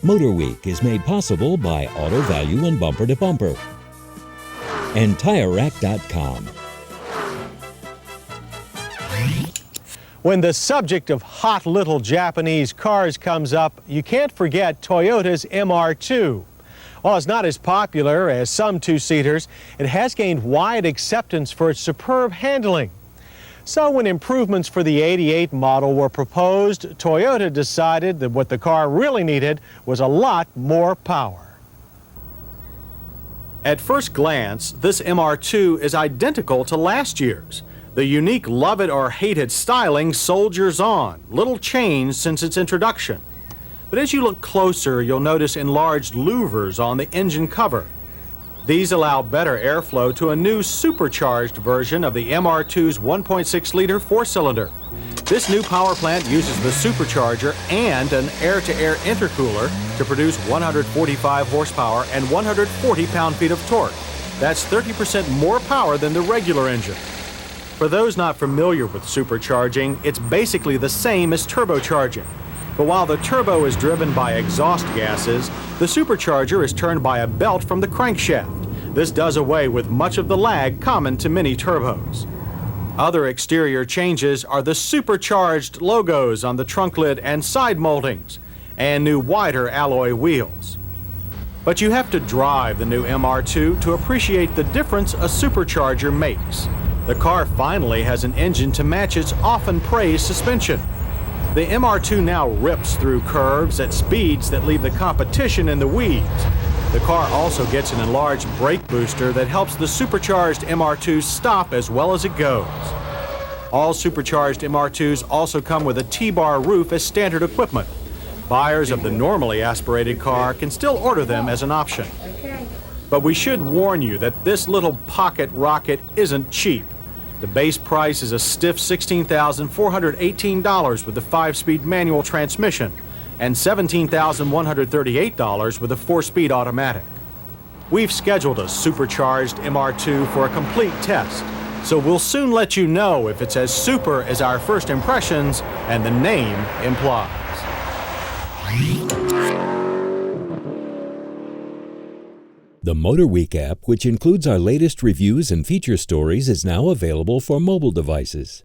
MotorWeek is made possible by Auto Value and Bumper to Bumper and TireRack.com. When the subject of hot little Japanese cars comes up, you can't forget Toyota's MR2. While it's not as popular as some two-seaters, it has gained wide acceptance for its superb handling. So when improvements for the '88 model were proposed, Toyota decided that what the car really needed was a lot more power. At first glance, this MR2 is identical to last year's. The unique love it or hate it styling soldiers on, little changed since its introduction. But as you look closer, you'll notice enlarged louvers on the engine cover. These allow better airflow to a new supercharged version of the MR2's 1.6-liter four-cylinder. This new power plant uses the supercharger and an air-to-air intercooler to produce 145 horsepower and 140 pound-feet of torque. That's 30% more power than the regular engine. For those not familiar with supercharging, it's basically the same as turbocharging. But while the turbo is driven by exhaust gases, the supercharger is turned by a belt from the crankshaft. This does away with much of the lag common to many turbos. Other exterior changes are the supercharged logos on the trunk lid and side moldings, and new wider alloy wheels. But you have to drive the new MR2 to appreciate the difference a supercharger makes. The car finally has an engine to match its often praised suspension. The MR2 now rips through curves at speeds that leave the competition in the weeds. The car also gets an enlarged brake booster that helps the supercharged MR2 stop as well as it goes. All supercharged MR2s also come with a T-bar roof as standard equipment. Buyers of the normally aspirated car can still order them as an option. But we should warn you that this little pocket rocket isn't cheap. The base price is a stiff $16,418 with a 5-speed manual transmission and $17,138 with a 4-speed automatic. We've scheduled a supercharged MR2 for a complete test, so we'll soon let you know if it's as super as our first impressions and the name implies. The MotorWeek app, which includes our latest reviews and feature stories, is now available for mobile devices.